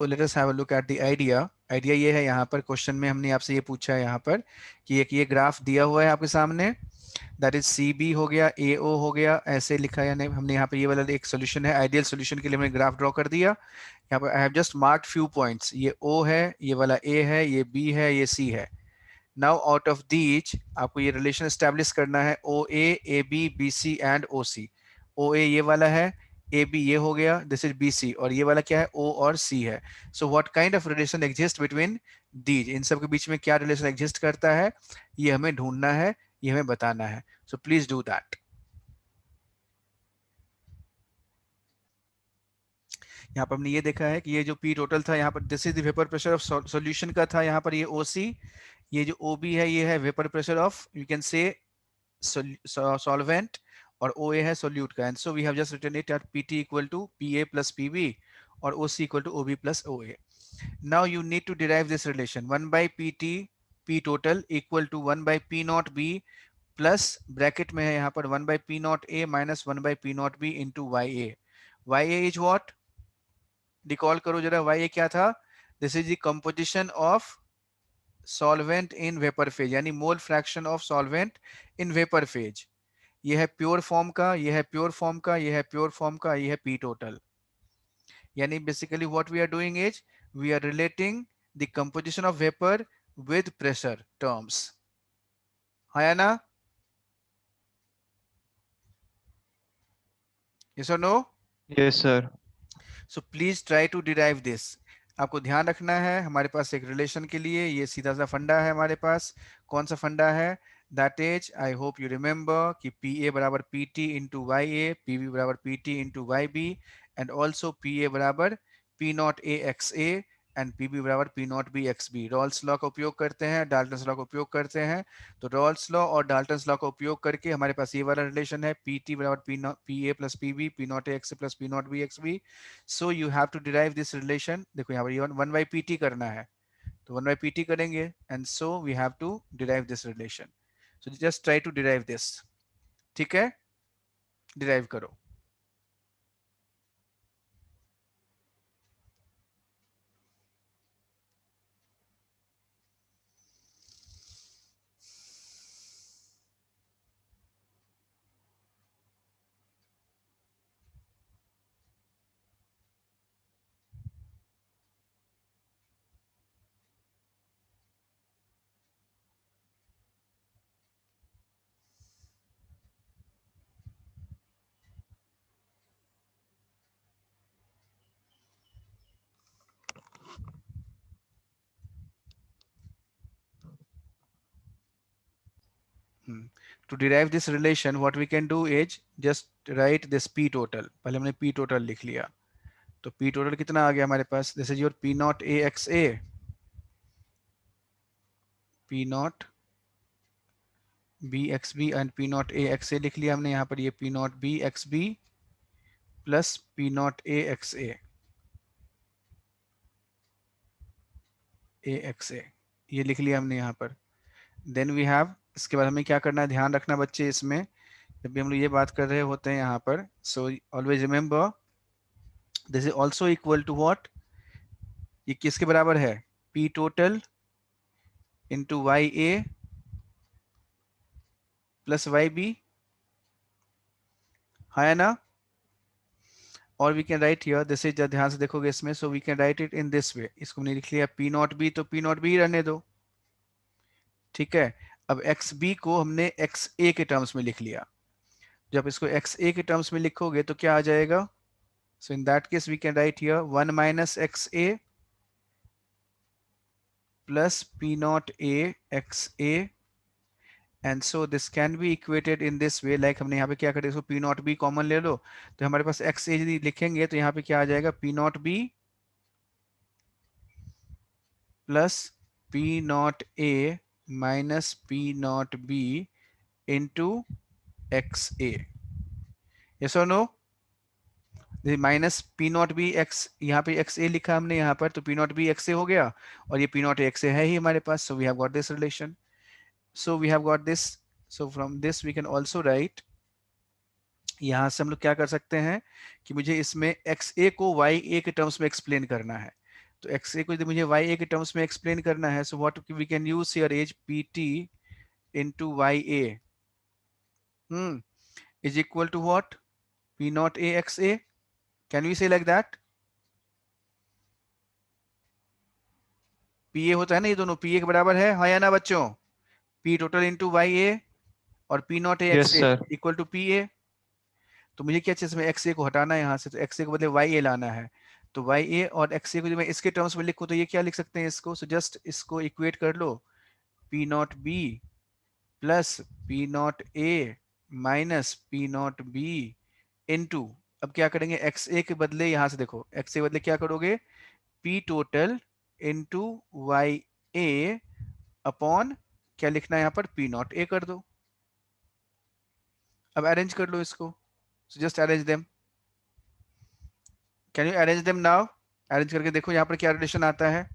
तो let us have a look at the idea. Idea ये है, यहाँ पर क्वेश्चन में हमने आपसे ये पूछा है यहाँ पर कि एक ये ग्राफ दिया हुआ है आपके सामने, दैट इज सी बी हो गया, ए ओ हो गया, ऐसे लिखा है। यानी हमने यहाँ पे ये वाला एक सोल्यूशन है, आइडियल सोल्यूशन के लिए हमने ग्राफ ड्रॉ कर दिया। यहाँ पर I have just marked few points, ये ओ है, ये वाला ए है, ये बी है, ये सी है। नाउ आउट ऑफ दीज आपको ये रिलेशन एस्टेब्लिश करना है, O A B B C and O C. O A ये वाला है, ए बी ये हो गया, दिस इज बी सी, और ये वाला क्या है, ओ और सी है। So what kind of relation exist between these, इन सब के बीच में क्या रिलेशन एग्जिस्ट करता है, ये हमें ढूंढना है, ये हमें बताना है। So please do that. यहाँ पर हमने ये देखा है कि ये जो पी टोटल था यहाँ पर, this is the vapour pressure of solution का था यहाँ पर, ये ओ सी। ये जो ओ बी है ये है vapour pressure of, you can say solvent, और OA है solute का। And so we have just written it at PT equal to PA plus PB और OC equal to OB plus OA। Now you need to derive this relation, 1 by PT P total equal to 1 by P naught B plus bracket में है यहाँ पर 1 by P not A minus 1 by P naught B into YA। YA is what, recall करो जरा, YA क्या था, this is the composition of solvent in vapour phase, यानी mole fraction of solvent in vapour phase. ये है pure form का, ये है प्योर फॉर्म का, ये है प्योर फॉर्म का, ये है पी टोटल। यानी basically what we are doing is we are relating the composition of vapour with pressure terms, है ना? यस और no? Yes sir. So please try to derive this. आपको ध्यान रखना है हमारे पास एक रिलेशन के लिए ये सीधा सा फंडा है हमारे पास। कौन सा फंडा है? That is, I hope you remember कि पी ए बराबर P T into Y A, P B बराबर P T into Y B, and also P A बराबर P naught A X A and P B बराबर P naught B X B. Raoult's law का उपयोग करते हैं, Dalton's law का उपयोग करते हैं। तो रॉल्स लॉ और डाल्टन्स लॉ का उपयोग करके हमारे पास ये वाला रिलेशन है, पी टी बराबर P A plus P B, P naught A X plus P naught B X B. So you have to derive this relation. देखो यहाँ पर ये वन बाई पी टी करना है, तो वन बाई पी टी करेंगे, and so we have to derive this relation. So just try to derive this. ठीक है, डिराइव करो। To derive this relation, what we can do is just write this P total। पहले हमने P total लिख लिया, तो P total कितना आ गया हमारे पास? This is your P not A X A, P naught B X B and P not A X A लिख लिया हमने यहाँ पर, ये P naught B X B plus P not A X A X A, ये लिख लिया हमने यहाँ पर। देन वी हैव, इसके बाद हमें क्या करना है, ध्यान रखना बच्चे इसमें, जब भी हम लोग ये बात कर रहे होते हैं यहाँ पर, so always remember this is also equal to what, ये किसके बराबर है, P total into Y A plus Y B, है ना? और we can write here, this is, ध्यान से देखोगे इसमें, so we can write it in this way. इसको हमने लिख लिया पी नॉट बी, तो पी नॉट बी रहने दो, ठीक है। अब एक्स बी को हमने एक्स ए के टर्म्स में लिख लिया। जब इसको एक्स ए के टर्म्स में लिखोगे तो क्या आ जाएगा? So in that case we can write here 1 minus X A plus P naught A x A, and so this can be equated in this way, like हमने यहाँ पे क्या करें, इसको P naught B कॉमन ले लो, तो हमारे पास x A यदि लिखेंगे तो यहाँ पे क्या आ जाएगा, P naught B plus P naught A minus P naught B into X A. Yes और no? Minus P naught B X, यहाँ पे एक्स ए लिखा हमने यहाँ पर, तो P naught B X A हो गया, और ये पी नॉट एक्स ए है ही हमारे पास, so we have got this relation. So we have got this. So from this we can also write, यहाँ से हम लोग क्या कर सकते हैं कि मुझे इसमें एक्स ए को वाई ए के टर्म्स में एक्सप्लेन करना है। तो एक्स ए को यदि मुझे वाई ए के टर्म्स में एक्सप्लेन करना है, so what we can use here is P T into Y A is equal to what, P naught A X A. Can we say like that? P A होता है ना, ये दोनों P A के बराबर है, हाँ या ना बच्चों? P total into Y A और P naught A X yes A sir. Equal to P A. तो मुझे क्या चाहिए इसमें, एक्स ए को हटाना है यहाँ से, तो एक्स ए को बदले वाई ए लाना है. तो वाई ए और एक्स ए को जब मैं इसके टर्म्स में लिखूँ तो ये क्या लिख सकते हैं इसको, सो जस्ट इसको इक्वेट कर लो, P naught B plus P naught A minus P naught B into. अब क्या करेंगे, एक्स ए के बदले यहाँ से देखो, एक्स ए के बदले क्या करोगे, P total into Y A upon क्या लिखना है यहाँ पर, पी नॉट ए कर दो. अब अरेंज कर लो इसको, so just arrange them. Can you arrange them now? Arrange करके देखो यहाँ पर क्या रिलेशन आता है.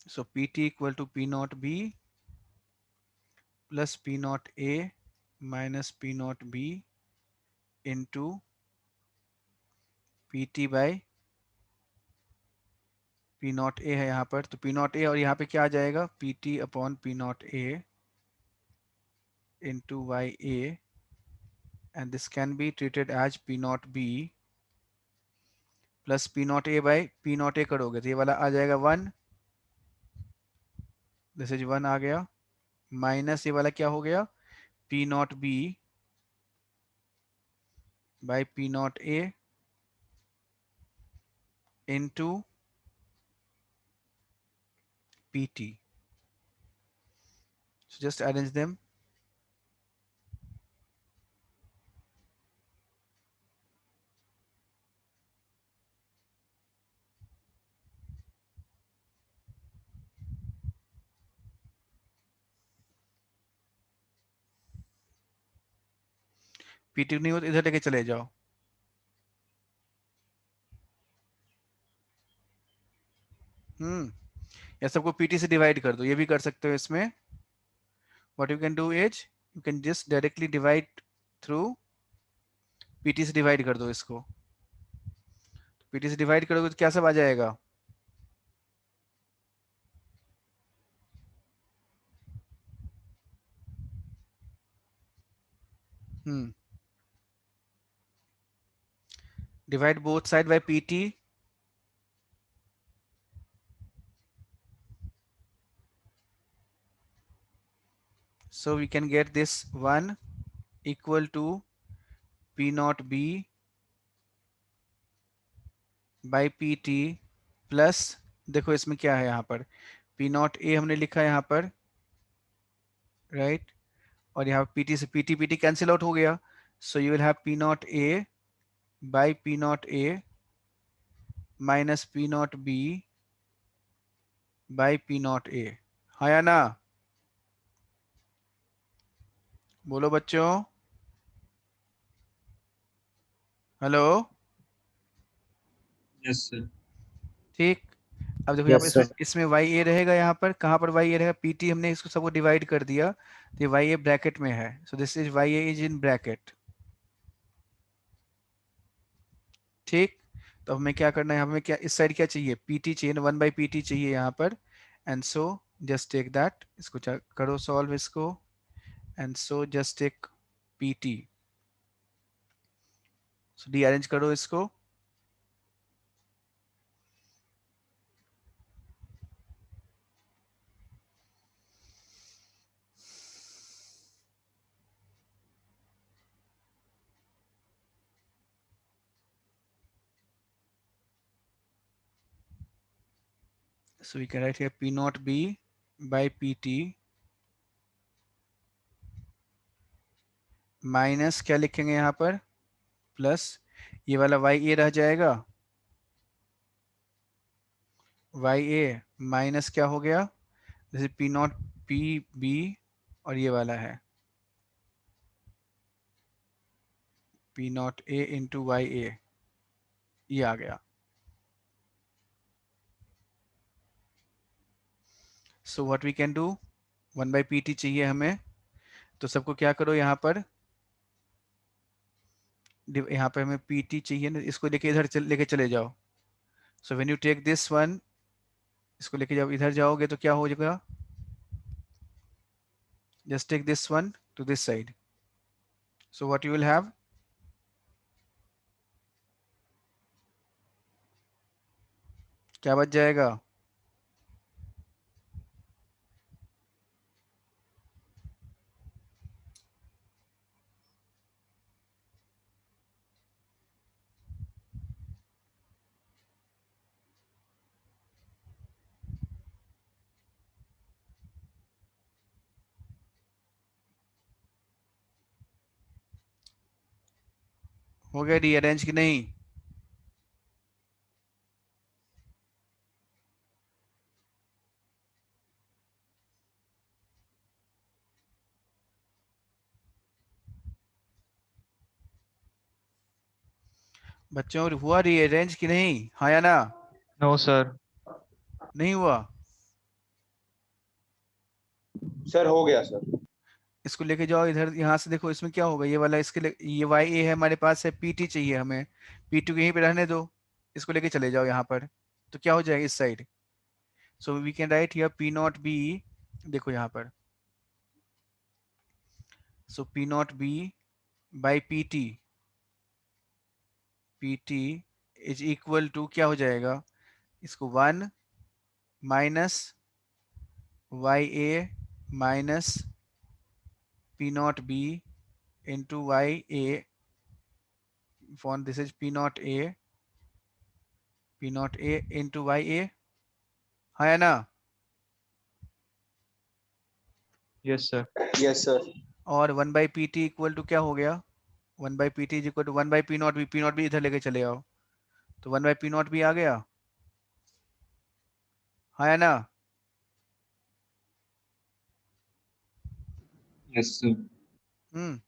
So Pt equal to P naught B plus P naught A minus P naught B into Pt by P naught A है यहाँ पर, तो P naught A और यहाँ पे क्या आ जाएगा, Pt upon P naught A into Ya, and this can be treated as P naught B plus P naught A by P naught A करोगे तो ये वाला आ जाएगा 1, दिस इज 1 आ गया, माइनस ये वाला क्या हो गया, P naught B by P naught A into Pt. So just arrange them. Pt नहीं हो तो इधर लेके चले जाओ. या सबको पीटी से डिवाइड कर दो, ये भी कर सकते हो इसमें. What you can do is you can just directly divide through, PT से डिवाइड कर दो इसको. पीटी से डिवाइड करोगे तो क्या सब आ जाएगा, divide both side by PT. So we can get this 1 equal to P naught B by PT plus, देखो इसमें क्या है यहाँ पर, P naught A हमने लिखा है यहाँ पर, राइट, और यहाँ PT से PT कैंसिल आउट हो गया, so you will have P naught A by P naught A minus P naught B by P naught A. हाँ या ना, बोलो बच्चों, हेलो. Yes sir. ठीक. अब देखो यहाँ पर यस इसमें सर। इसमें वाई ए रहेगा, यहाँ पर कहाँ पर वाई ए रहेगा, पीटी हमने इसको सबको डिवाइड कर दिया, तो ये वाई ए ब्रैकेट में है, so this is Y A is in bracket. ठीक. तो हमें क्या करना है, हमें क्या इस साइड क्या चाहिए, पीटी चाहिए, 1 बाई पीटी चाहिए यहाँ पर. And so just take that, इसको करो सॉल्व इसको, and so just take PT. So डी अरेंज करो इसको. So we can write here P naught B by PT minus क्या लिखेंगे यहाँ पर, प्लस ये वाला वाई ए रह जाएगा, वाई ए माइनस क्या हो गया, जैसे P नॉट पी बी और ये वाला है P naught A into Y A, ये आ गया. So what we can do, 1 by P T चाहिए हमें। तो सबको क्या करो यहाँ पर, यहाँ पे हमें पी टी चाहिए ना, इसको लेके इधर लेके चले जाओ। So when you take this one, इसको लेके जब इधर जाओगे तो क्या हो जाएगा, just take this one to this side. So what you will have, क्या बच जाएगा, हो गया रीअरेंज कि नहीं। बच्चों हुआ रीअरेंज कि नहीं, हाँ या ना। No sir. नहीं हुआ। सर हो गया सर। इसको लेके जाओ इधर, यहाँ से देखो इसमें क्या होगा, ये वाला इसके लिए ये वाई ए है हमारे पास है, पी टी चाहिए हमें, पी टू यहीं पे रहने दो, इसको लेके चले जाओ यहाँ पर। तो क्या हो जाएगा इस side, so we can write here P naught B, देखो यहाँ पर, so P naught B by P T is equal to क्या हो जाएगा, इसको 1 minus Y A minus P naught B into Y A, फॉन this is P naught A into Y A, हाँ या ना। Yes sir. Yes sir. और 1 by P T equal to क्या हो गया, 1 by P T is equal to 1 by P naught B इधर लेके चले आओ, तो 1 बाई पी नॉट बी आ गया, हाँ या ना। Yes sir.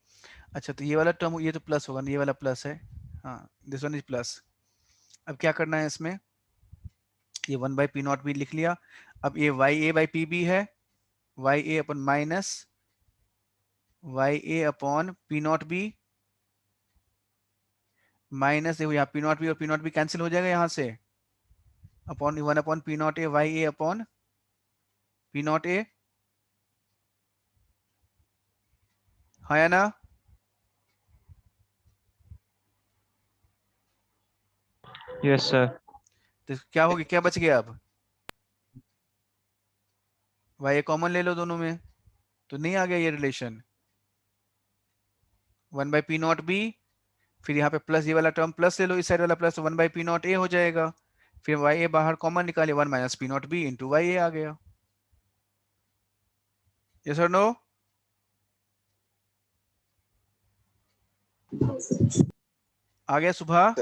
अच्छा तो ये वाला टर्म, ये तो प्लस होगा ना, ये वाला प्लस है, हाँ दिस वन इज प्लस। अब क्या करना है इसमें, ये 1 बाई पी नॉट बी लिख लिया। अब ये Y A by P B है, Y A upon minus Y A upon P naught B, minus देखो यहाँ पी नॉट बी और पी नॉट बी कैंसिल हो जाएगा यहाँ से, upon 1 upon P naught A Y A upon P naught A, हाँ या ना। Yes sir. तो क्या होगी, क्या बच गया अब, वाई ए कॉमन ले लो दोनों में, तो नहीं आ गया ये relation, 1 by P naught B, फिर यहाँ पे प्लस ये वाला टर्म प्लस ले लो, इस साइड वाला प्लस, तो 1 बाई पी नॉट ए हो जाएगा, फिर वाई ए बाहर कॉमन निकाले, 1 minus P naught B into Y A आ गया। यस और नो, आ गया सुबह।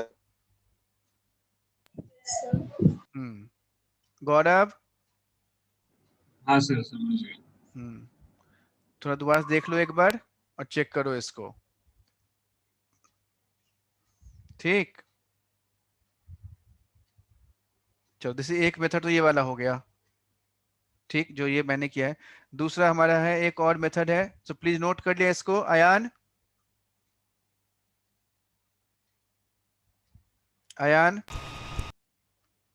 गौरव, हाँ सर, समझ गए। थोड़ा दोबारा से देख लो एक बार और चेक करो इसको, ठीक। चलो जैसे एक मेथड तो ये वाला हो गया, ठीक, जो ये मैंने किया है। दूसरा हमारा है एक और मेथड है, सो प्लीज नोट कर लिया इसको, अयान, अयान,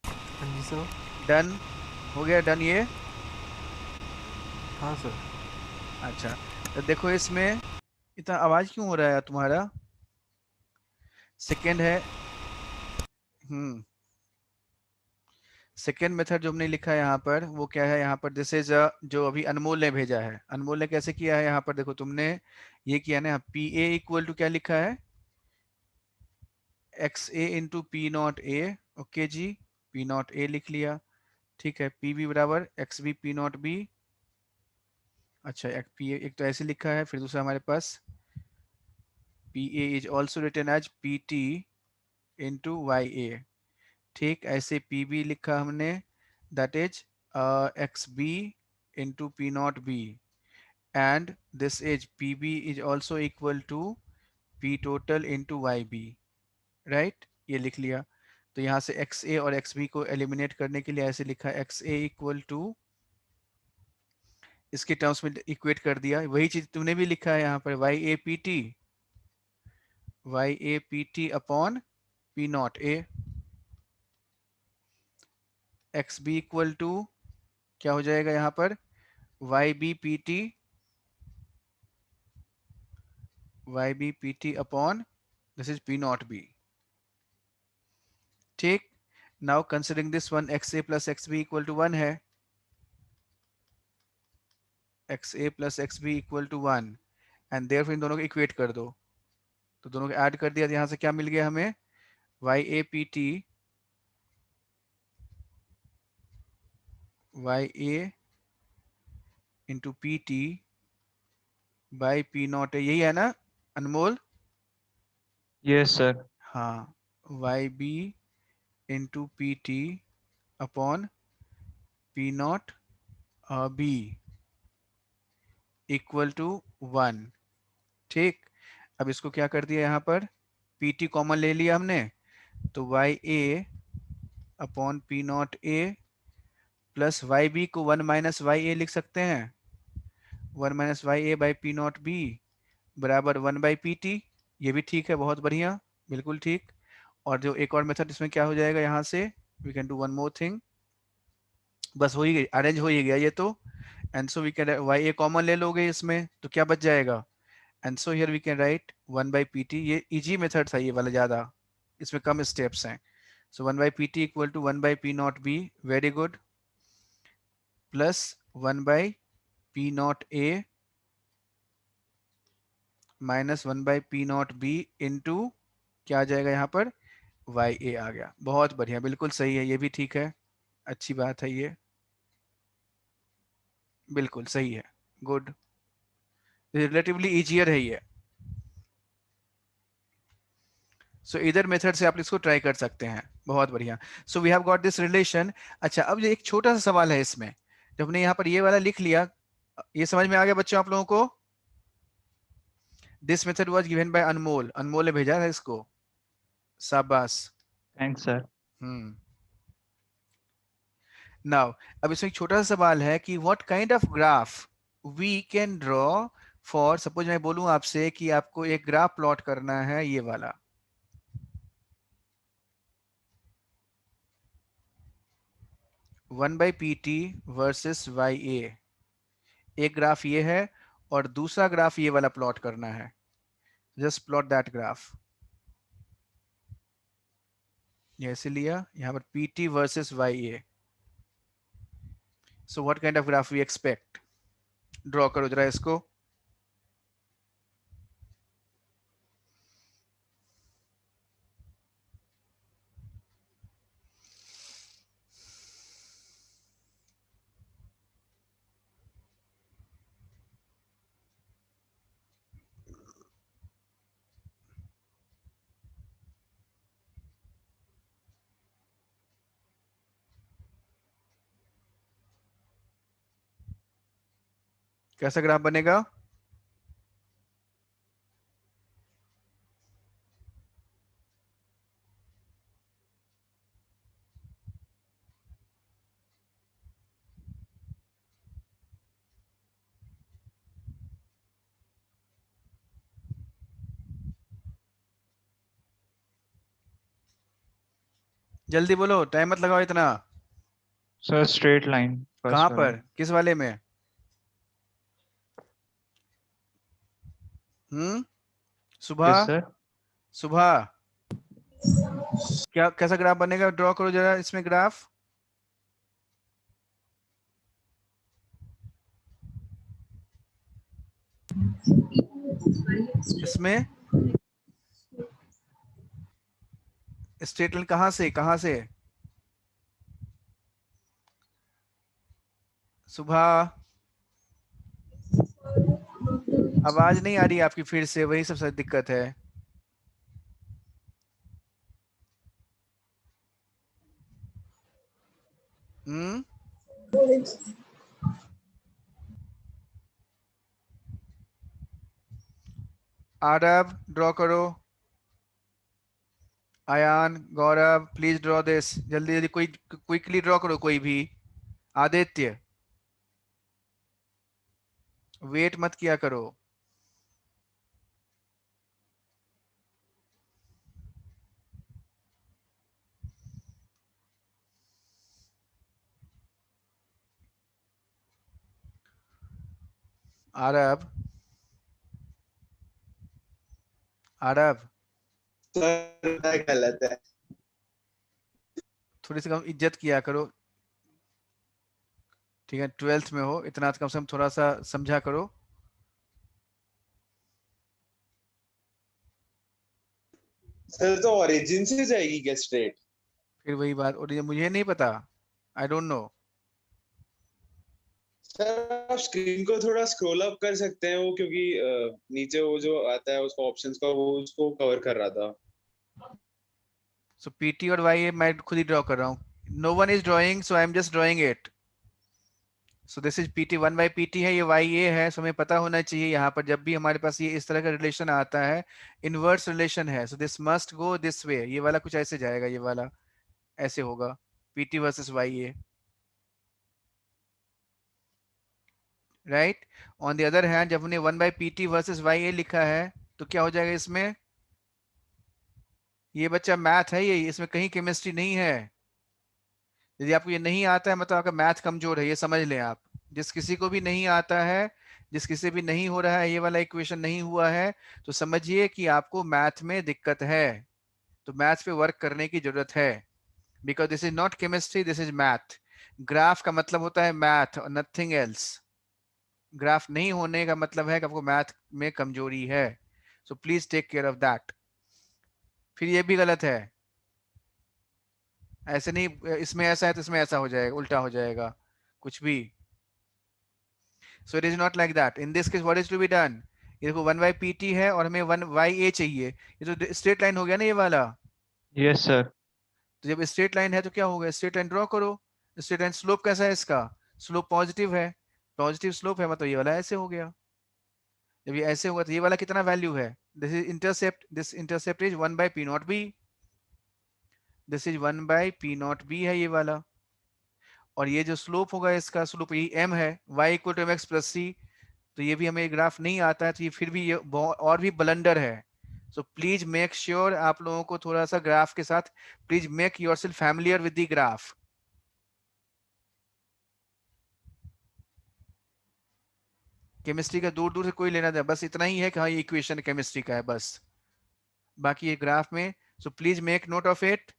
हाँ जी सर। डन, हो गया डन ये। हाँ सर। अच्छा तो देखो इसमें इतना आवाज क्यों हो रहा है तुम्हारा, सेकेंड है, सेकेंड मेथड जो हमने लिखा है यहाँ पर वो क्या है, यहाँ पर दिस इज जो अभी अनमोल ने भेजा है, अनमोल ने कैसे किया है, यहाँ पर देखो तुमने ये किया ना, पी ए इक्वल टू क्या लिखा है, X A into P naught A, okay जी, पी नॉट ए लिख लिया, ठीक है, पी बी बराबर X B P naught B, अच्छा एक पी एक तो ऐसे लिखा है, फिर दूसरा हमारे पास P A is also written as P T into Y A, ठीक, ऐसे पी बी लिखा हमने, that is X B into P naught B, and this is P B is also equal to P total into Y B, right, ये लिख लिया। तो यहाँ से एक्स ए और एक्स बी को एलिमिनेट करने के लिए ऐसे लिखा, एक्स ए इक्वल टू इसके टर्म्स में इक्वेट कर दिया, वही चीज तुमने भी लिखा है यहाँ पर, Y A P T upon P naught A, X B equal to क्या हो जाएगा यहाँ पर, Y B P T upon this is P naught B. ठीक, now considering this one X A plus X B equal to 1 है, X A plus X B equal to 1 and therefore इन दोनों को इक्वेट कर दो, तो दोनों को ऐड कर दिया, तो यहाँ से क्या मिल गया हमें, Y A into P T by P naught A, यही है ना अनमोल? Yes, sir. हाँ, Y B into P T upon P naught B equal to 1। ठीक, अब इसको क्या कर दिया यहाँ पर, पी टी कॉमन ले लिया हमने, तो Y A upon P naught A plus Y B को 1 माइनस वाई ए लिख सकते हैं, 1 minus Y A by P naught B बराबर 1 बाई पी टी, ये भी ठीक है, बहुत बढ़िया, बिल्कुल ठीक। और जो एक और मेथड इसमें क्या हो जाएगा, यहाँ से we can do one more thing, बस हो ही गई, अरेंज हो ही गया ये तो, and so we can Y A common ले लोगे इसमें तो क्या बच जाएगा, and so here we can write 1 by P T, ये इजी मेथड था ये वाला, ज़्यादा इसमें कम स्टेप्स हैं, so 1 by P T equal to 1 by P naught B, very good, plus 1 by P naught A minus 1 by P naught B into क्या आ जाएगा यहाँ पर, वाई ए आ गया, बहुत बढ़िया, बिल्कुल सही है, ये भी ठीक है, अच्छी बात है ये, बिल्कुल सही है, गुड, रिलेटिवली इजियर है ये, सो इधर मेथड से आप इसको ट्राई कर सकते हैं, बहुत बढ़िया। So we have got this relation. अच्छा, अब एक छोटा सा सवाल है इसमें, जब हमने यहाँ पर ये वाला लिख लिया, ये समझ में आ गया बच्चों आप लोगों को, this method was given by Anmol, Anmol ने भेजा है इसको, शाबाश। Thanks, sir. नाउ अब इसमें एक छोटा सा सवाल है कि what kind of graph we can draw for, suppose मैं बोलूं आपसे कि आपको एक ग्राफ प्लॉट करना है, ये वाला, one by P T versus Y A, एक ग्राफ ये है और दूसरा ग्राफ ये वाला प्लॉट करना है, जस्ट प्लॉट दैट ग्राफ, ऐसे लिया यहाँ पर P T versus Y A, so what kind of graph we expect, draw करो जरा इसको। कैसा ग्राफ बनेगा, जल्दी बोलो, टाइम मत लगाओ इतना। Sir, straight line. कहाँ First पर, one. किस वाले में, सुबह, Yes, sir. सुबह क्या कैसा ग्राफ बनेगा, ड्रॉ करो जरा इसमें ग्राफ, इसमें स्ट्रेट लाइन कहाँ से कहाँ से, सुबह आवाज नहीं आ रही आपकी, फिर से वही सबसे दिक्कत है। आरव ड्रॉ करो, आयान, गौरव, प्लीज ड्रॉ दिस, जल्दी जल्दी, कोई क्विकली ड्रॉ करो, कोई भी, आदित्य, वेट मत किया करो। आरब, आरब सर गलत है। थोड़ी सी कम इज्जत किया करो, ठीक है? 12th में हो, इतना कम से कम थोड़ा सा समझा करो। सर तो ओरिजिन से जाएगी क्या स्ट्रेट? फिर वही बात, और ये मुझे नहीं पता, आई डोंट नो। सर आप स्क्रीन को थोड़ा स्क्रॉल अप कर सकते हैं, वो क्योंकि नीचे वो जो आता है उसका ऑप्शंस का, वो उसको कवर कर रहा था। सो पीटी और वाई मैं खुद ही ड्रॉ कर रहा हूँ, no one is drawing, so I am just drawing it. So this is PT, 1/pt है, ये वाई ए है। सो हमें पता होना चाहिए यहाँ पर जब भी हमारे पास ये इस तरह का रिलेशन आता है, इनवर्स रिलेशन है, so this must go this way. ये वाला कुछ ऐसे जाएगा, ये वाला ऐसे होगा, PT versus Y A, right? On the other hand जब हमने 1/pt वर्सेस वाई ए लिखा है तो क्या हो जाएगा इसमें? ये बच्चा मैथ है, ये इसमें कहीं केमिस्ट्री नहीं है। यदि आपको ये नहीं आता है मतलब आपका मैथ कमजोर है, ये समझ लें आप। जिस किसी को भी नहीं आता है, जिस किसी भी नहीं हो रहा है, ये वाला इक्वेशन नहीं हुआ है, तो समझिए कि आपको मैथ में दिक्कत है, तो मैथ पे वर्क करने की जरूरत है। Because this is not chemistry, this is math. Graph का मतलब होता है मैथ और नथिंग एल्स। ग्राफ नहीं होने का मतलब है कि आपको मैथ में कमजोरी है, so please take care of that. फिर ये भी गलत है, ऐसे नहीं इसमें ऐसा है तो इसमें ऐसा हो जाएगा, उल्टा हो जाएगा कुछ भी। So it is not like that. In this case what is to be done, ये देखो 1/pt है और हमें 1/a चाहिए, ये तो स्ट्रेट लाइन हो गया ना ये वाला। Yes, sir. तो जब स्ट्रेट लाइन है तो क्या होगा, स्ट्रेट लाइन ड्रॉ करो। स्ट्रेट लाइन स्लोप कैसा है इसका? स्लोप पॉजिटिव है, पॉजिटिव स्लोप है, मतलब ये वाला ऐसे हो गया। जब ये ऐसे होगा तो ये वाला कितना वैल्यू है? This is intercept, this intercept is 1/p0b, this is 1/p0b है ये वाला। और ये जो स्लोप होगा इसका, स्लोप ये m है, y equal to mx plus c। तो ये भी हमें ग्राफ नहीं आता है, तो ये फिर भी ये और भी ब्लंडर है। सो प्लीज मेक श्योर आप लोगों को थोड़ा सा ग्राफ के साथ, please make yourself familiar with the graph. Chemistry का दूर दूर से कोई लेना देना, बस इतना ही है कि हाँ ये इक्वेशन केमिस्ट्री का है बस, बाकी ये ग्राफ में। So please make note of it,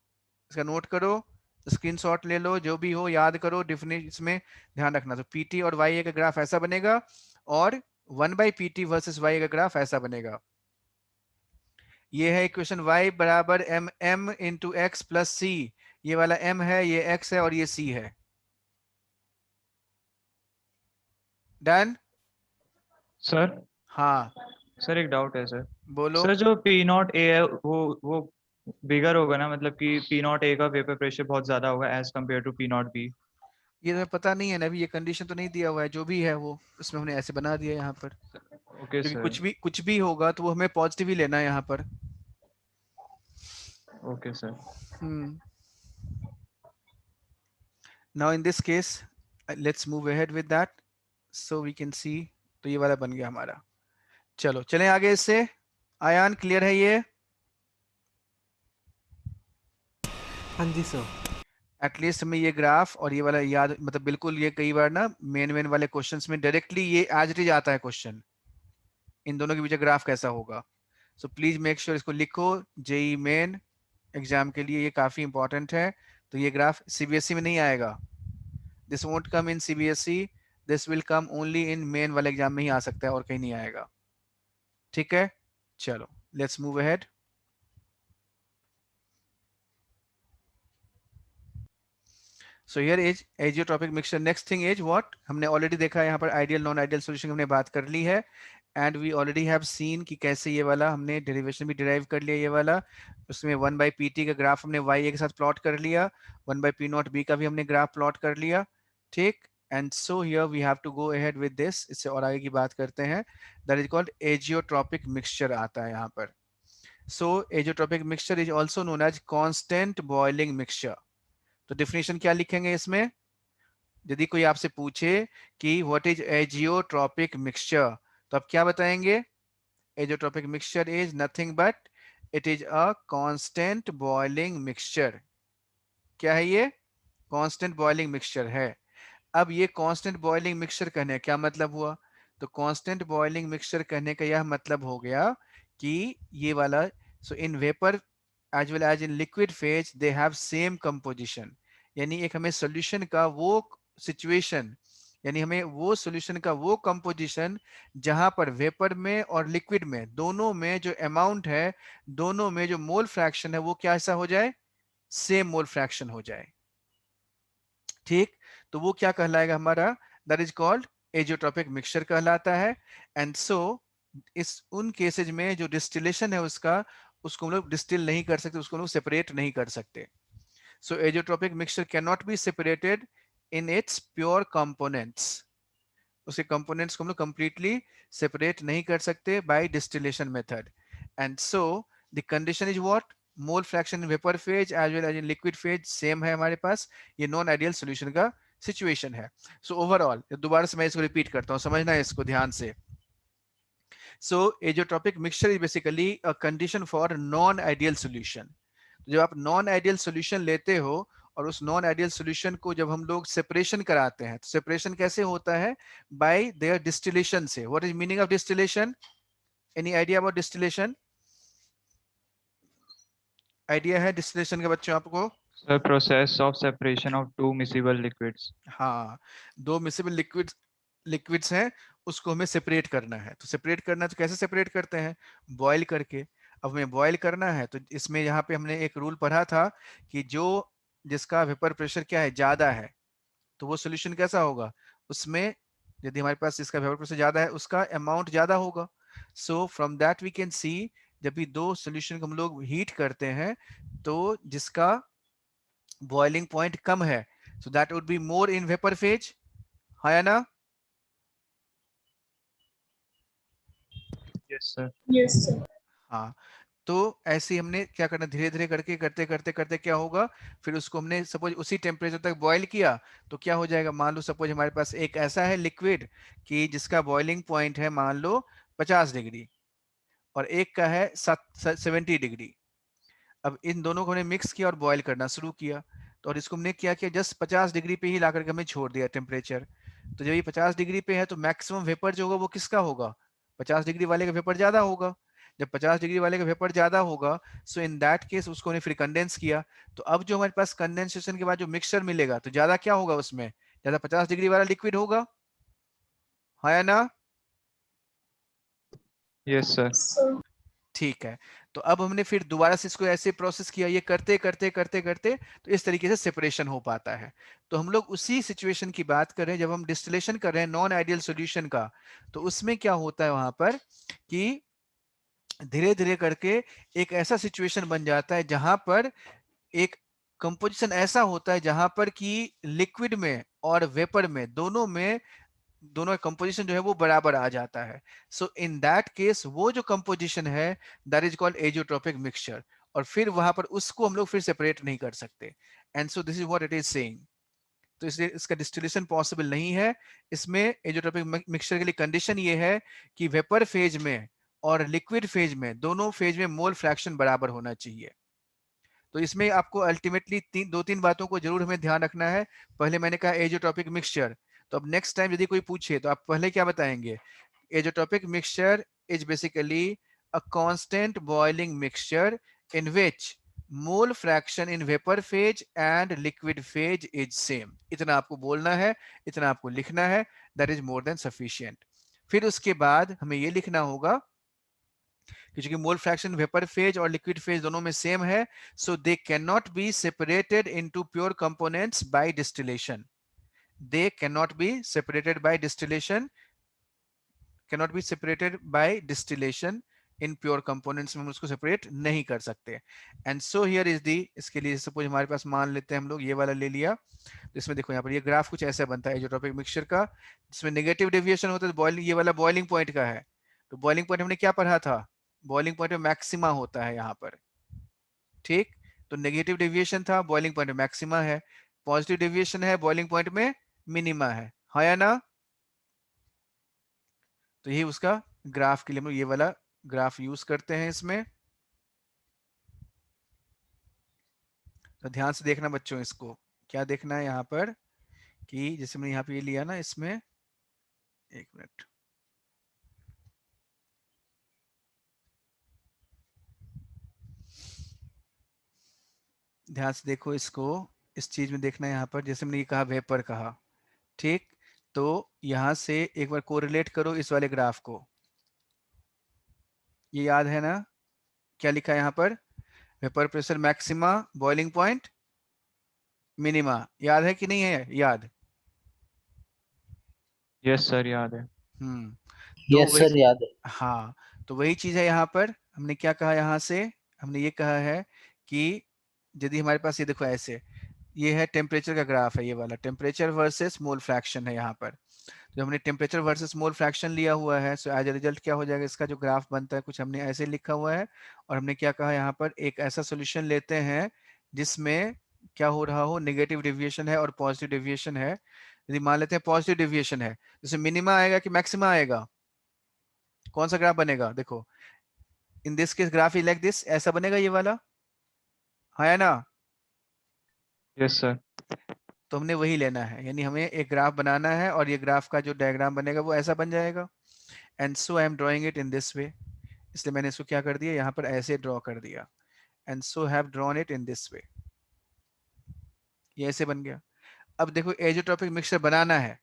इसका नोट करो, स्क्रीनशॉट ले लो, जो भी हो याद करो, डिफिनेशन में ध्यान रखना। तो पीटी और वाई का ग्राफ ऐसा बनेगा, और 1/pt वर्सेस वाई का ग्राफ ऐसा बनेगा। ये है इक्वेशन y बराबर M M into X plus C. ये वाला m है, ये x है और ये c है। डन? Sir, हाँ सर एक डाउट है सर। बोलो। सर जो P0A है वो बिगर होगा ना, मतलब कि P0A का वेपर प्रेशर बहुत ज्यादा होगा एज कम्पेयर टू P0B। ये तुम्हें पता नहीं है ना, अभी ये कंडीशन तो नहीं दिया हुआ है, जो भी है वो उसमें हमने ऐसे बना दिया यहाँ पर, ओके क्योंकि सर। कुछ भी होगा तो वो हमें पॉजिटिव ही लेना है यहाँ पर। Okay sir. Now in this case let's move ahead with that, so we can see. तो ये वाला बन गया हमारा। चलो चलें आगे इससे। आयान क्लियर है ये? हाँ जी सर। एटलीस्ट हमें ये ग्राफ और ये वाला याद, मतलब बिल्कुल, ये कई बार ना मेन वाले क्वेश्चंस में डायरेक्टली ये एज इट इज आता है क्वेश्चन, इन दोनों के बीच ग्राफ कैसा होगा। सो प्लीज मेक श्योर इसको लिखो, जेई मेन एग्जाम के लिए ये काफी इंपॉर्टेंट है। तो ये ग्राफ सीबीएसई में नहीं आएगा, this won't come in CBSE, this will come only in main वाले एग्जाम में ही आ सकता है और कहीं नहीं आएगा। ठीक है, चलो let's move ahead. So here is azeotropic mixture. Next thing is what, हमने ऑलरेडी देखा है यहाँ पर आइडियल नॉन आइडियल सॉल्यूशन हमने बात कर ली है, and we already have seen कि कैसे ये वाला हमने डेरिवेशन भी डिराइव कर लिया, ये वाला उसमें 1/pt का ग्राफ हमने y के साथ प्लॉट कर लिया, 1/p0b का भी हमने ग्राफ प्लॉट कर लिया। ठीक, and so here we have to go ahead with this, इससे और आगे की बात करते हैं। That is called azeotropic mixture आता है यहाँ पर। So azeotropic mixture is also known as constant boiling mixture. तो डिफिनेशन क्या लिखेंगे इसमें? यदि कोई आपसे पूछे कि व्हाट इज एजियोट्रॉपिक मिक्सचर, तो आप क्या बताएंगे? Azeotropic mixture is nothing but it is a constant boiling mixture. क्या है ये? कांस्टेंट बॉइलिंग मिक्सचर है। अब ये कांस्टेंट बॉइलिंग मिक्सचर कहने का क्या मतलब हुआ? तो कांस्टेंट बॉइलिंग मिक्सचर कहने का यह मतलब हो गया कि ये वाला, so in vapour as well as in liquid phase they have same composition. यानी एक हमें सॉल्यूशन का वो सिचुएशन, यानी हमें वो सॉल्यूशन का वो कंपोजिशन जहां पर वेपर में और लिक्विड में दोनों में जो अमाउंट है, दोनों में जो मोल फ्रैक्शन है, वो क्या ऐसा हो जाए? सेम मोल फ्रैक्शन हो जाए। ठीक, तो वो क्या कहलाएगा हमारा? That is called azeotropic mixture कहलाता है। एंड सो इस उन केसेज में जो डिस्टिलेशन है उसका, उसको हम लोग डिस्टिल नहीं कर सकते, उसको हम लोग सेपरेट नहीं कर सकते। So azeotropic mixture can not be separated in its pure components. उसके कंपोनेंट्स को हम लोग कंप्लीटली सेपरेट नहीं कर सकते by distillation method. And so the condition is what? Mole fraction in vapour phase as well as in liquid phase same है हमारे पास। ये नॉन आइडियल सॉल्यूशन का सिचुएशन है। सो ओवरऑल दोबारा से मैं इसको रिपीट करता हूं, समझना है इसको ध्यान से। So azeotropic mixture is basically a condition for non ideal solution. जब आप नॉन आइडियल सॉल्यूशन लेते हो और उस नॉन आइडियल सॉल्यूशन को जब हम लोग सेपरेशन कराते हैं, तो सेपरेशन कैसे होता है? बाय देयर डिस्टिलेशन से। What is meaning of distillation? Any idea about distillation? Idea है डिस्टिलेशन के बच्चों आपको? Sir process of separation of two miscible liquids. हाँ, दो मिसेबल लिक्विड्स हैं, उसको हमें सेपरेट करना है। तो सेपरेट करना है तो कैसे सेपरेट करते हैं? बॉईल करके। अब हमें बॉईल करना है तो इसमें यहाँ पे हमने एक रूल पढ़ा था कि जो जिसका वेपर प्रेशर क्या है, ज्यादा है, तो वो सोल्यूशन कैसा होगा? उसमें यदि हमारे पास इसका वेपर प्रेशर ज्यादा है, उसका अमाउंट ज्यादा होगा। So from that we can see, जब भी दो सोल्यूशन को हम लोग हीट करते हैं, तो जिसका बॉइलिंग पॉइंट कम है, so that would be more in vapor phase, है ना? Yes sir. Yes, sir. हाँ, तो ऐसे ही हमने क्या करना, धीरे धीरे करके करते करते करते क्या होगा, फिर उसको हमने सपोज उसी टेम्परेचर तक बॉईल किया, तो क्या हो जाएगा? मान लो सपोज हमारे पास एक ऐसा है लिक्विड कि जिसका बॉइलिंग पॉइंट है मान लो 50 डिग्री, और एक का है 70 डिग्री। अब इन दोनों को हमने मिक्स किया और बॉईल करना शुरू किया, तो और इसको हमने क्या किया, जस्ट 50 डिग्री पे ही ला करके हमें छोड़ दिया टेम्परेचर। तो जब ये 50 डिग्री पे है तो मैक्सिमम वेपर जो होगा वो किसका होगा? 50 डिग्री वाले का वेपर ज्यादा होगा। जब 50 डिग्री वाले का वेपर ज्यादा होगा, सो इन दैट केस उसको हमने फिर कंडेंस किया। तो अब जो हमारे पास कंडेंसेशन के बाद जो मिक्सचर मिलेगा, तो ज्यादा क्या होगा उसमें? ज्यादा 50 डिग्री वाला लिक्विड होगा, है ना? Yes sir. So, ठीक है, तो अब हमने फिर दोबारा से इसको ऐसे प्रोसेस किया, ये करते करते करते करते तो इस तरीके से सेपरेशन हो पाता है। तो हम लोग उसी सिचुएशन की बात कर रहे हैं जब हम डिस्टिलेशन कर रहे हैं नॉन आइडियल सॉल्यूशन का। तो उसमें क्या होता है वहां पर कि धीरे धीरे करके एक ऐसा सिचुएशन बन जाता है जहां पर एक कंपोजिशन ऐसा होता है जहां पर कि लिक्विड में और वेपर में दोनों का कंपोजिशन जो है वो बराबर आ जाता है। सो इन दैट केस वो जो कंपोजिशन है, that is called azeotropic mixture. और फिर वहां पर उसको हम लोग फिर सेपरेट नहीं कर सकते। And so this is what it is saying. तो इसलिए इसका डिस्टिलेशन पॉसिबल नहीं है। इसमें एजियोट्रॉपिक मिक्सचर के लिए कंडीशन ये है कि वेपर फेज में और लिक्विड फेज में, दोनों फेज में मोल फ्रैक्शन बराबर होना चाहिए। तो इसमें आपको अल्टीमेटली दो तीन बातों को जरूर हमें ध्यान रखना है। पहले मैंने कहा एजियोट्रॉपिक मिक्सचर, तो अब नेक्स्ट टाइम यदि कोई पूछे तो आप पहले क्या बताएंगे? Azeotropic mixture is basically a constant boiling mixture in which mole fraction in vapour phase and liquid phase is same. इतना आपको बोलना है, इतना आपको लिखना है, that is more than sufficient. फिर उसके बाद हमें ये लिखना होगा कि चूंकि मोल फ्रैक्शन वेपर फेज और लिक्विड फेज दोनों में सेम है, so they can not be separated into pure components by distillation. They can not be separated bye distillation, can not be separated bye distillation in pure components में हम उसको separate नहीं कर सकते। And so here is the, इसके लिए suppose हमारे पास मान लेते हैं हम लोग ये वाला ले लिया, तो इसमें देखो यहाँ पर ये ग्राफ कुछ ऐसा बनता है एजियोट्रॉपिक मिक्सचर का, जिसमें नेगेटिव डेविएशन होता है। तो बॉइलिंग, ये वाला बॉइलिंग पॉइंट का है, तो बॉइलिंग पॉइंट हमने क्या पढ़ा था? बॉइलिंग पॉइंट में मैक्सिमा होता है यहाँ पर। ठीक, तो नेगेटिव डेविएशन था, बॉइलिंग पॉइंट में मैक्सिमा है। पॉजिटिव डेविएशन है, बॉइलिंग पॉइंट में मिनिमा है या ना? तो ये उसका ग्राफ के लिए हम लोग ये वाला ग्राफ यूज करते हैं इसमें। तो ध्यान से देखना बच्चों, इसको क्या देखना है यहाँ पर कि जैसे मैंने यहाँ पे ये लिया ना, इसमें एक मिनट, ध्यान से देखो इसको, इस चीज में देखना है यहाँ पर, जैसे मैंने ये कहा वेपर कहा, ठीक। तो यहां से एक बार कोरिलेट करो इस वाले ग्राफ को, ये याद है ना क्या लिखा है यहाँ पर? Vapour pressure maxima, boiling point minima, याद है कि नहीं है याद? यस सर, याद है। तो यस वही, सर याद है। हाँ, तो वही चीज है यहाँ पर। हमने क्या कहा यहाँ से? हमने ये कहा है कि यदि हमारे पास ये देखो ऐसे, ये है टेम्परेचर का ग्राफ है, ये वाला टेम्परेचर वर्सेस मोल फ्रैक्शन है यहाँ पर। तो हमने टेम्परेचर वर्सेस मोल फ्रैक्शन लिया हुआ है, सो एज ए रिजल्ट क्या हो जाएगा, इसका जो ग्राफ बनता है कुछ हमने ऐसे लिखा हुआ है। और हमने क्या कहा यहाँ पर, एक ऐसा सोल्यूशन लेते हैं जिसमें क्या हो रहा हो, नेगेटिव डेविएशन है और पॉजिटिव डेविएशन है। यदि मान लेते हैं पॉजिटिव डेविएशन है, जैसे मिनिमा आएगा कि मैक्सिमा आएगा, कौन सा ग्राफ बनेगा? देखो इन this case graph is like this, ऐसा बनेगा ये वाला, है ना? Yes sir. तो हमने वही लेना है, यानी हमें एक ग्राफ बनाना है और ये ग्राफ का जो डायग्राम बनेगा वो ऐसा बन जाएगा। And so I am drawing it in this वे, इसलिए मैंने इसको क्या कर दिया यहाँ पर ऐसे ड्रॉ कर दिया, and so have drawn it in this way, ये ऐसे बन गया। अब देखो एजोट्रॉपिक मिक्सचर बनाना है,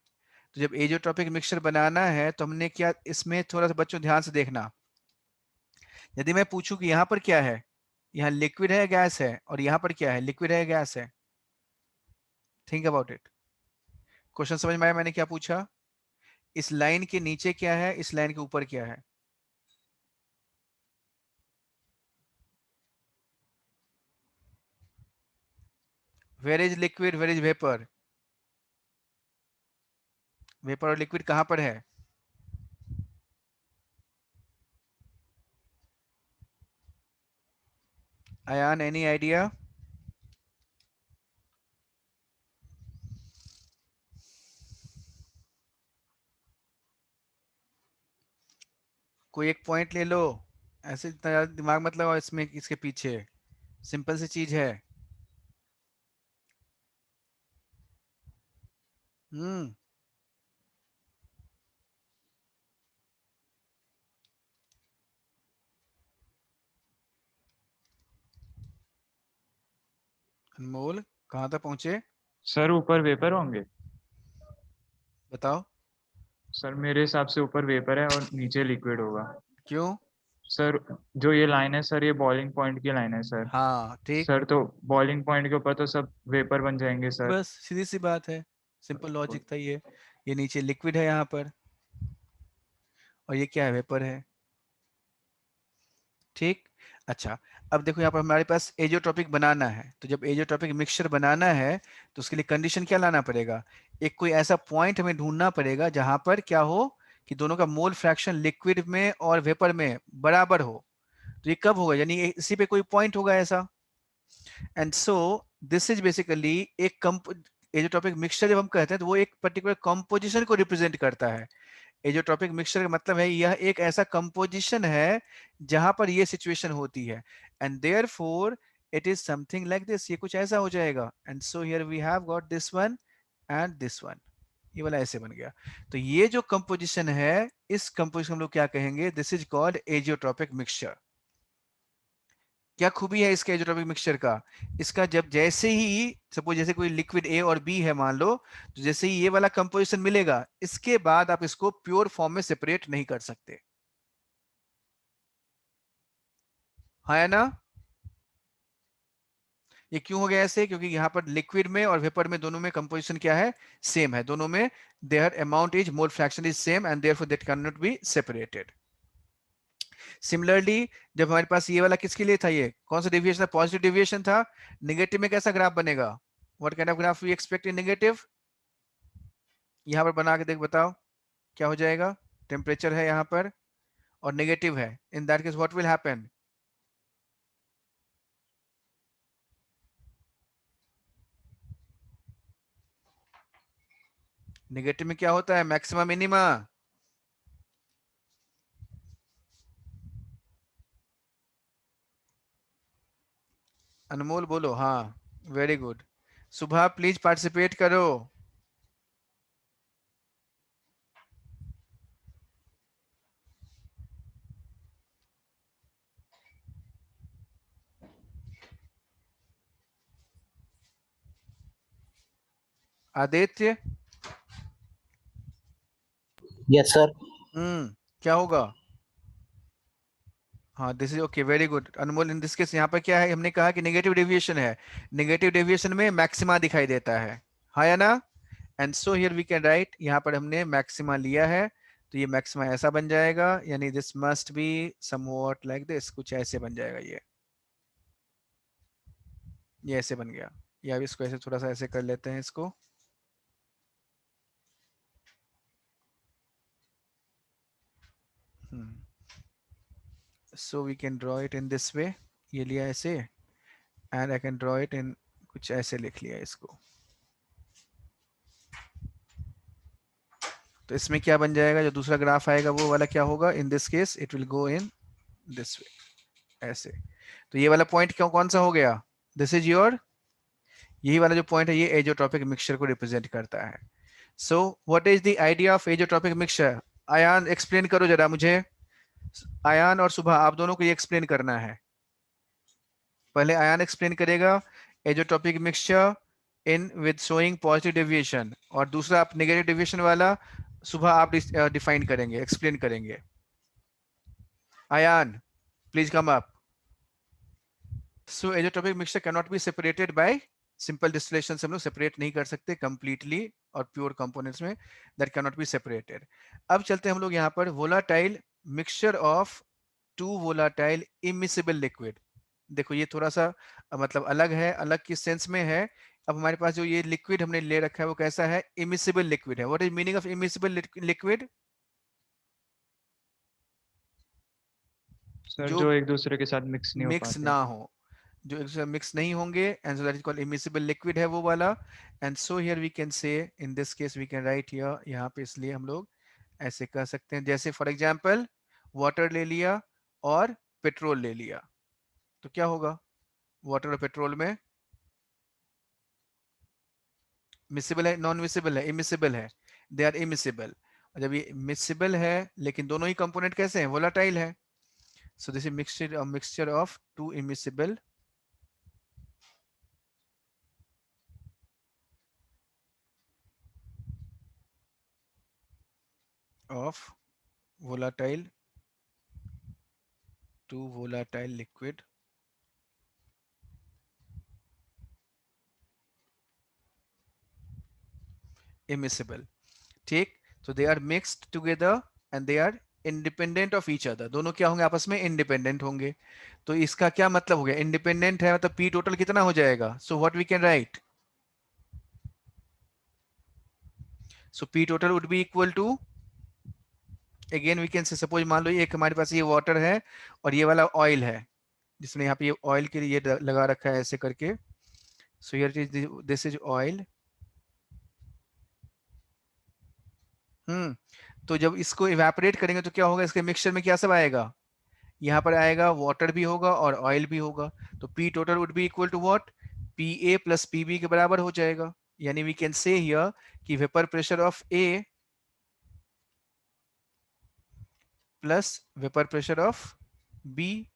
तो जब एजोट्रॉपिक मिक्सचर बनाना है तो हमने क्या, इसमें थोड़ा सा बच्चों ध्यान से देखना, यदि मैं पूछूं कि यहाँ पर क्या है, यहाँ लिक्विड है गैस है, और यहाँ पर क्या है, लिक्विड है गैस है, थिंक अबाउट इट। क्वेश्चन समझ में आया मैंने क्या पूछा? इस लाइन के नीचे क्या है, इस लाइन के ऊपर क्या है? Where is liquid, where is vapour? Vapour और लिक्विड कहां पर है? Ayaan, any idea? कोई एक पॉइंट ले लो, ऐसे इतना ज्यादा दिमाग मत लगाओ इसमें, इसके पीछे सिंपल सी चीज है। हम्म अनमोल कहाँ तक पहुंचे, सर ऊपर वेपर होंगे। बताओ। सर मेरे हिसाब से ऊपर वेपर है और नीचे लिक्विड होगा। क्यों? सर जो ये लाइन है सर, ये बॉइलिंग पॉइंट की लाइन है सर। हाँ ठीक, सर तो बॉइलिंग पॉइंट के ऊपर तो सब वेपर बन जाएंगे सर। बस सीधी सी बात है, सिंपल लॉजिक था ये नीचे लिक्विड है यहाँ पर, और ये क्या है, वेपर है, ठीक। अच्छा, अब देखो यहाँ पर हमारे पास एजोट्रॉपिक बनाना है, तो जब एजोट्रॉपिक मिक्सचर बनाना है तो उसके लिए कंडीशन क्या लाना पड़ेगा, एक कोई ऐसा पॉइंट हमें ढूंढना पड़ेगा जहां पर क्या हो कि दोनों का मोल फ्रैक्शन लिक्विड में और वेपर में बराबर हो। तो ये कब होगा, यानी इसी पे कोई पॉइंट होगा ऐसा। And so this is basically एक एजोट्रॉपिक मिक्सचर जब हम कहते हैं तो वो एक पर्टिकुलर कंपोजिशन को रिप्रेजेंट करता है। एजोट्रॉपिक मिक्सचर का मतलब है यह एक ऐसा कंपोजिशन है जहां पर यह सिचुएशन होती है, and therefore it is something like this, ये कुछ ऐसा हो जाएगा। And so here we have got this one and this one, ये वाला ऐसे बन गया। तो ये जो कंपोजिशन है, इस कंपोजिशन हम लोग क्या कहेंगे, this is called azeotropic mixture. क्या खूबी है इसके एजियोट्रॉपिक मिक्सचर का, इसका जब जैसे ही सपोज जैसे कोई लिक्विड ए और बी है मान लो, तो जैसे ही ये वाला कंपोजिशन मिलेगा इसके बाद आप इसको प्योर फॉर्म में सेपरेट नहीं कर सकते, है ना? ये क्यों हो गया ऐसे, क्योंकि यहाँ पर लिक्विड में और वेपर में दोनों में कंपोजिशन क्या है, सेम है, दोनों में their amount is mole fraction is same and therefore that can not be separated. Similarly जब हमारे पास ये वाला किसके लिए था, ये कौन सा डेविएशन था, पॉजिटिव डेविएशन था। नेगेटिव में कैसा ग्राफ बनेगा, what kind of graph we expect in negative? यहाँ पर बना के देख बताओ क्या हो जाएगा, टेम्परेचर है यहाँ पर और नेगेटिव है, in that case what will happen, negative में क्या होता है? Maxima minima. अनमोल बोलो। हाँ, वेरी गुड। सुबह प्लीज पार्टिसिपेट करो। आदित्य। Yes sir. क्या होगा? हाँ, this is okay, very good Anmol. In this case यहाँ पर क्या है, हमने कहा कि नेगेटिव डेविएशन है। नेगेटिव डेविएशन में मैक्सिमा दिखाई देता है, हाँ या ना? And so here we can write, यहाँ पर हमने मैक्सिमा लिया है, तो ये मैक्सिमा ऐसा बन जाएगा, यानी this must be somewhat like this, कुछ ऐसे बन जाएगा। ये ऐसे बन गया। या अब इसको ऐसे थोड़ा सा ऐसे कर लेते हैं इसको। So we can draw it in this way. ये लिया ऐसे, and I can draw it in, कुछ ऐसे लिख लिया इसको। तो इसमें क्या बन जाएगा, जो दूसरा ग्राफ आएगा वो वाला क्या होगा? इन this case it will go in this वे, ऐसे। तो ये वाला पॉइंट क्यों, कौन सा हो गया? दिस इज योर, यही वाला जो पॉइंट है ये एजोट्रॉपिक मिक्सचर को रिप्रेजेंट करता है। So what is the idea of azeotropic mixture? Ayaan explain करो जरा मुझे। आयान और सुबह, आप दोनों को ये एक्सप्लेन करना है। पहले आयान एक्सप्लेन करेगा azeotropic mixture in with showing positive deviation, और दूसरा आप नेगेटिव डेविएशन वाला सुबह आप डिफाइन करेंगे, एक्सप्लेन करेंगे। Ayaan please come up. So azeotropic mixture can not be separated by simple distillation से हम लोग सेपरेट नहीं कर सकते कंप्लीटली, और प्योर कंपोनेंट्स में that can not be separated. अब चलते हैं हम लोग यहाँ पर volatile mixture of two volatile immiscible liquid. देखो ये थोड़ा सा मतलब अलग है, अलग किस सेंस में है। अब हमारे पास जो ये लिक्विड हमने ले रखा है वो कैसा है? इमिसिबल लिक्विड है। What is meaning of immiscible liquid? Sir जो जो एक दूसरे के साथ मिक्स नहीं हो मिक्स पाते। ना हो, जो एक दूसरे मिक्स नहीं होंगे, and so that is called immiscible liquid है वो वाला। And so here we can say, in this case we can write here, यहाँ पे इसलिए हम लोग ऐसे कह सकते हैं, जैसे फॉर एग्जांपल वाटर ले लिया और पेट्रोल ले लिया, तो क्या होगा? वाटर और पेट्रोल में मिसिबल है, नॉन मिसिबल है, इमिसिबल है, दे आर इमिसिबल। और जब ये मिसिबल है लेकिन दोनों ही कंपोनेंट कैसे हैं? वोलाटाइल है। So this is mixture of two immiscible of volatile to volatile liquid immiscible। ठीक, तो they are mixed together and they are independent of each other. दोनों क्या होंगे? आपस में इंडिपेंडेंट होंगे। तो इसका क्या मतलब हो गया? इंडिपेंडेंट है मतलब पी टोटल कितना हो जाएगा? So what we can write, so P total would be equal to, again we can say, suppose मान लो एक हमारे पास ये वाटर है और ये वाला ऑयल है, जिसने यहाँ पे ये ऑयल के लिए लगा रखा है ऐसे करके। So here is, this is oil. तो जब इसको इवेपोरेट करेंगे तो क्या होगा? इसके मिक्सचर में क्या सब आएगा? यहाँ पर आएगा वाटर भी होगा और ऑयल भी होगा। तो P total would be equal to what? P A plus P B के बराबर हो जाएगा। यानी वी कैन से हियर कि vapour pressure of A plus vapour pressure of B,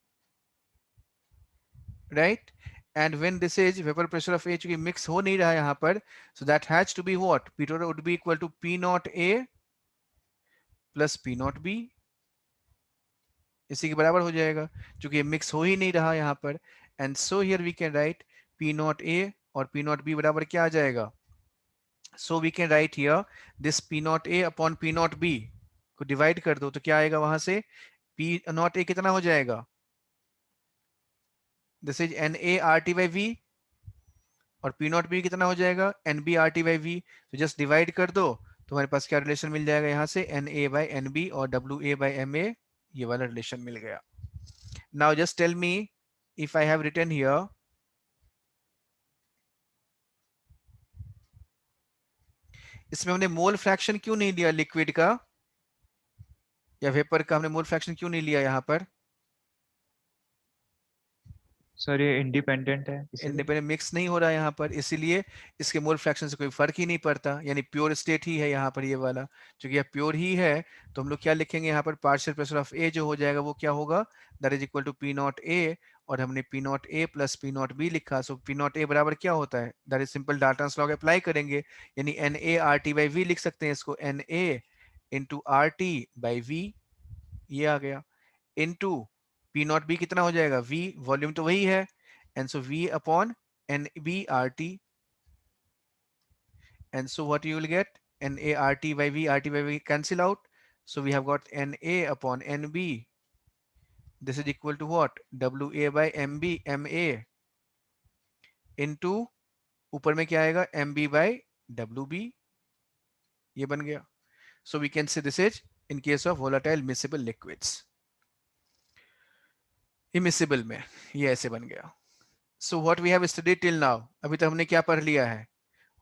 right? And when this is vapour pressure of A, चूंकि mix हो नहीं रहा है यहाँ पर, so that has to be what? P total would be equal to P naught A plus P naught B, इसी के बराबर हो जाएगा, क्योंकि मिक्स हो ही नहीं रहा यहाँ पर। And so here we can write P naught A और पी नॉट बी बराबर क्या आ जाएगा? So we can write here this P naught A upon P naught B को डिवाइड कर दो, तो क्या आएगा वहां से? पी नॉट ए कितना हो जाएगा? This is N A R T by V, और पी नॉट बी कितना हो जाएगा? N B R T by V. तो जस्ट डिवाइड कर दो, तो हमारे पास क्या रिलेशन मिल जाएगा यहाँ से? N A by N B और W A by M A, ये वाला रिलेशन मिल गया। Now just tell me, if I have written here इसमें हमने मोल फ्रैक्शन क्यों नहीं लिया लिक्विड का या वेपर का, हमने मोल फ्रैक्शन क्यों नहीं लिया यहाँ पर? सर ये इंडिपेंडेंट है इसीलिए। इंडिपेंडेंट मिक्स नहीं हो रहा है यहाँ पर, इसीलिए इसके मोल फ्रैक्शन से कोई फर्क ही नहीं पड़ता, यानी प्योर स्टेट ही है यहाँ पर ये वाला। क्योंकि यह प्योर ही है तो हम लोग क्या लिखेंगे यहाँ पर, पार्शियल प्रेशर ऑफ ए जो हो जाएगा वो क्या होगा, that is equal to P naught A, और हमने P naught A plus P naught B लिखा। सो पी नॉट ए बराबर क्या होता है, that is simple Dalton's law apply करेंगे, यानी N A R T by V लिख सकते हैं इसको, N A into R T by V, ये आ गया, इनटू पी नॉट बी कितना हो जाएगा, v वॉल्यूम तो वही है, and so v upon nbrt, and so what you will get, nart by v, rt by v cancel out, so we have got na upon nb, this is equal to what, wa by mb ma into ऊपर में क्या आएगा, mb by wb, ये बन गया। so we can say this is in case of volatile miscible liquids, immiscible में ये ऐसे बन गया। so what we have studied till now, अभी तक हमने क्या पढ़ लिया है,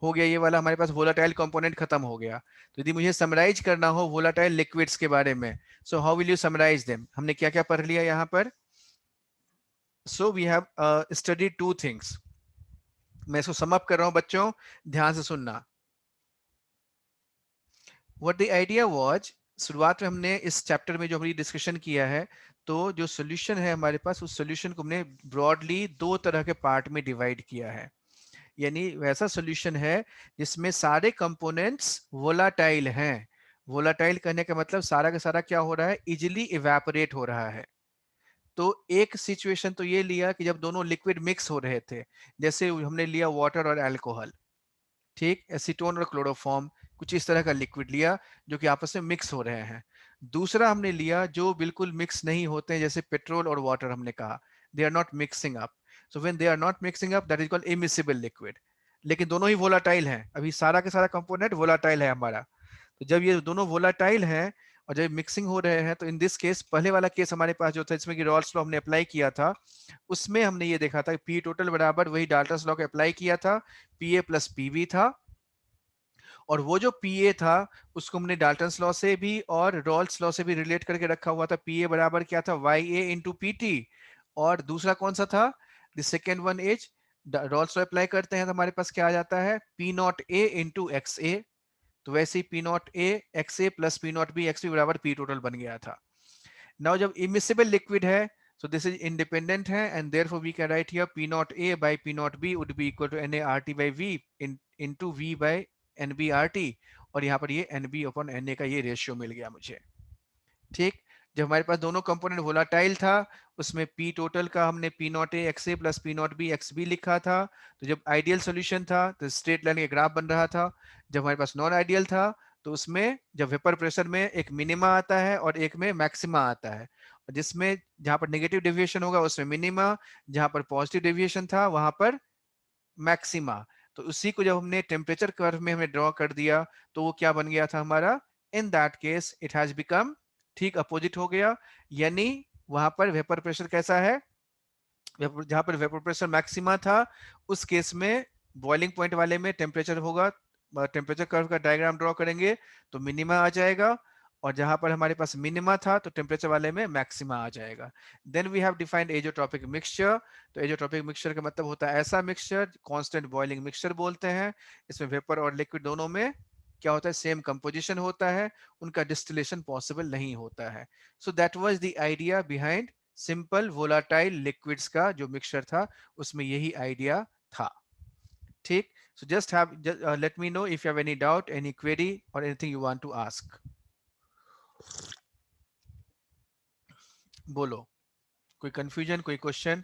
हो गया ये वाला हमारे पास वोलाटाइल कंपोनेंट खत्म हो गया। तो यदि मुझे समराइज करना हो वोलाटाइल लिक्विड्स के बारे में, so how will you summarise them, हमने क्या क्या पढ़ लिया यहाँ पर। So we have studied two things, मैं इसको सम अप कर रहा हूं बच्चों, ध्यान से सुनना। व्हाट द आइडिया वाज, शुरुआत में हमने इस चैप्टर में जो हमने डिस्कशन किया है, तो जो सोल्यूशन है हमारे पास, उस सोल्यूशन को हमने ब्रॉडली दो तरह के पार्ट में डिवाइड किया है। यानी वैसा सॉल्यूशन है जिसमें सारे कंपोनेंट्स वोलाटाइल हैं। वोलाटाइल कहने का मतलब सारा का सारा क्या हो रहा है, इजिली इवेपोरेट हो रहा है। तो एक सिचुएशन तो ये लिया कि जब दोनों लिक्विड मिक्स हो रहे थे, जैसे हमने लिया वाटर और अल्कोहल, ठीक, एसीटोन और क्लोरोफॉर्म, कुछ इस तरह का लिक्विड लिया जो कि आपस में मिक्स हो रहे हैं। दूसरा हमने लिया जो बिल्कुल मिक्स नहीं होते हैं, जैसे पेट्रोल और वाटर, हमने कहा they are not mixing up, so when they are not mixing up that is called immiscible liquid. लेकिन दोनों ही वोलाटाइल हैं, अभी सारा का सारा कंपोनेंट वोलाटाइल है हमारा। तो जब ये दोनों वोलाटाइल हैं और जब मिक्सिंग हो रहे हैं, तो इन दिस केस, पहले वाला केस हमारे पास जो था इसमें कि रॉल्स लॉ हमने अप्लाई किया था, उसमें हमने ये देखा था पी टोटल बराबर वही डाल्टन्स लॉ के अप्लाई किया था, पी ए प्लस पीबी था, और वो जो पीए था उसको हमने डाल्टन्स लॉ से भी और रॉल्स लॉ से भी रिलेट करके रखा हुआ था। पीए बराबर क्या था, Y A into P T, और दूसरा कौन सा था, the second one is Raoult's law apply करते हैं तो हमारे पास क्या आ जाता है, P naught A into X A. तो वैसे ही P naught A X A plus P naught B X B बराबर पी टोटल बन गया था। नाउ जब इमिसिबल लिक्विड है, so this is independent है, and therefore we can write here P naught A by P naught B would be equal to NaRT by V into V by NBRT, और यहाँ पर ये NB upon Na का ये ratio मिल गया मुझे। ठीक, जब हमारे पास दोनों कंपोनेंट वोलाटाइल था, उसमें P टोटल का हमने P not A XA plus P naught B XB लिखा था। तो जब आइडियल सोल्यूशन था तो स्ट्रेट लाइन का ग्राफ बन रहा था। जब हमारे पास नॉन आइडियल था तो उसमें जब वेपर प्रेशर में एक मिनिमा आता है और एक में मैक्सिमा आता है, जिसमें जहां पर नेगेटिव डेविएशन होगा उसमें मिनिमा, जहां पर पॉजिटिव डेविएशन था वहां पर मैक्सिमा। तो उसी को जब हमने टेम्परेचर कर्व में हमें ड्रॉ कर दिया तो वो क्या बन गया था हमारा, इन that case it has become ठीक अपोजिट हो गया। यानी वहां पर वेपर प्रेशर कैसा है, जहां पर वेपर प्रेशर मैक्सिमा था उस केस में बॉइलिंग पॉइंट वाले में टेम्परेचर होगा, टेम्परेचर कर्व का डायग्राम ड्रॉ करेंगे तो मिनिमा आ जाएगा, और जहां पर हमारे पास मिनिमा था तो टेम्परेचर वाले में मैक्सिमा आ जाएगा। Then we have defined azeotropic mixture. तो एजोट्रॉपिक मिक्सचर का मतलब होता है ऐसा मिक्सचर, कांस्टेंट बॉइलिंग मिक्सचर बोलते हैं, इसमें वेपर और लिक्विड दोनों में क्या होता है, सेम कंपोजिशन होता है, उनका डिस्टिलेशन पॉसिबल नहीं होता है। So that was the idea behind simple volatile liquids का जो मिक्सचर था, उसमें यही आइडिया था। ठीक, so just let me know if you have any doubt, any query or anything you want to ask. बोलो, कोई कंफ्यूजन, कोई क्वेश्चन?